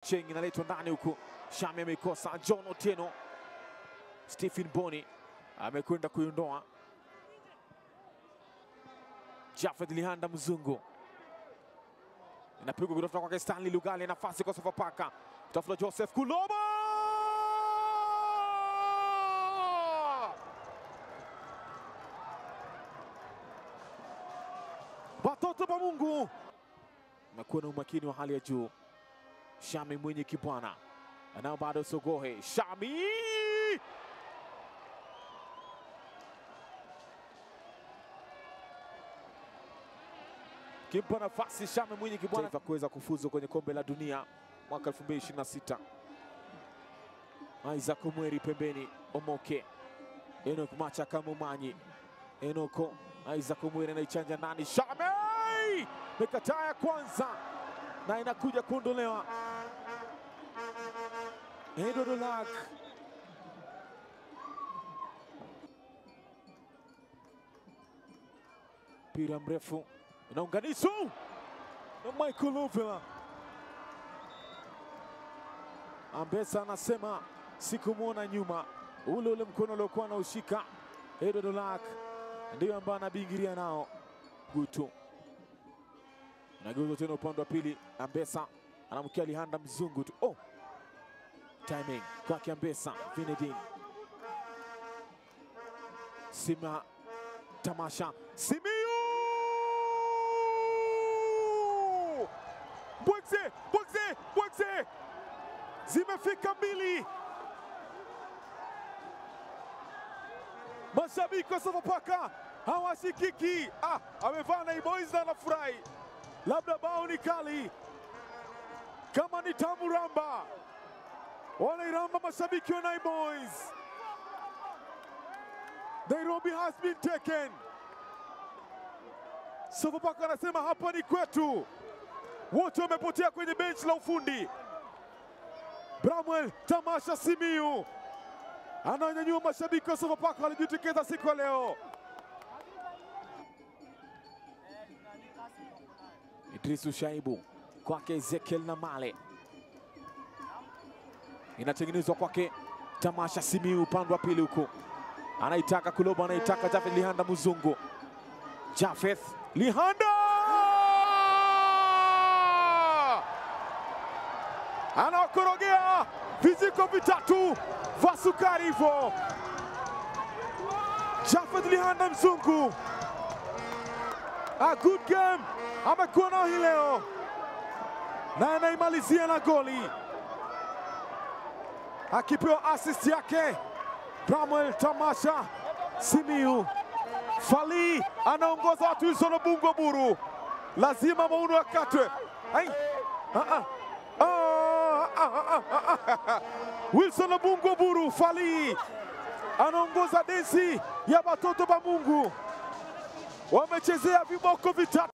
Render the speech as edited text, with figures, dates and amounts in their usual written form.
Cheng inaletwa ndani huku. Shami ameikosa. John Otieno. Stephen Boni amekwenda kuiondoa. Jafet Lihanda Mzungu. Inapigwa kutoka kwa Stanley Lugale, nafasi kwa Sofapaka. Tafuta Joseph Kuloba. Batoto ba Mungu. Amekuwa na umakini wa hali ya juu. Shami mwenye kibwana. Anao bado Sogohe. Shami! Kimpa nafasi Shami mwenye kibwana kuweza kufuzu kwenye kombe la dunia mwaka 2026. Isaac Mweri pembeni, Omoke. Enoch Macha Kamumanyi. Enoko, Isaac Mweri anaichanja ndani. Shami! Mekataa ya kwanza na inakuja kuondolewa. Edo Dolak. Mpira mrefu unaunganishwa na Michael Lovela. Ambesa anasema sikumwona nyuma. Ule mkono uliokuwa anaushika Edo Dolak ndio ambaye anabingiria nao. Gutu nageuza tena upande wa pili. Ambesa anamkia Lihanda Mzungu tu. Oh, timing kwake Ambesa. Vinedine Sima Tamasha Simiyu Bwekze zimefika mbili. Mashabiki wa Sofapaka hawashikiki. Amevaa na Boys na anafurahi. Labda bao ni kali. Kama ni tamu ramba. Wanairamba mashabiki wa Boys. Nairobi has been taken. Sofapaka anasema hapa ni kwetu. Wote wamepotea kwenye benchi la ufundi. Bramwell Tamasha Simiyu ananyanyua mashabiki wa Sofapaka walijitokeza siku ya leo. Idrisu Shaibu kwake Ezekiel Namale. Inatengenezwa kwake Tamasha Simiyu upande wa pili huko. Anaitaka Kuloba, anaitaka Jafet Lihanda Mzungu. Jafet Lihanda! Anakorogea viziko vitatu vya sukari hivyo. Jafet Lihanda Mzungu. A good game amekuwa nao hii leo. Na anaimalizia na goli. Akipewa assist yake Bramwell Tamasha Simiyu. Fali anaongoza watu Wilson Obungo Buru. Lazima mauno yakatwe. Wilson Obungo Buru. Fali anaongoza densi ya Batoto ba Mungu. Wamechezea viboko vitatu.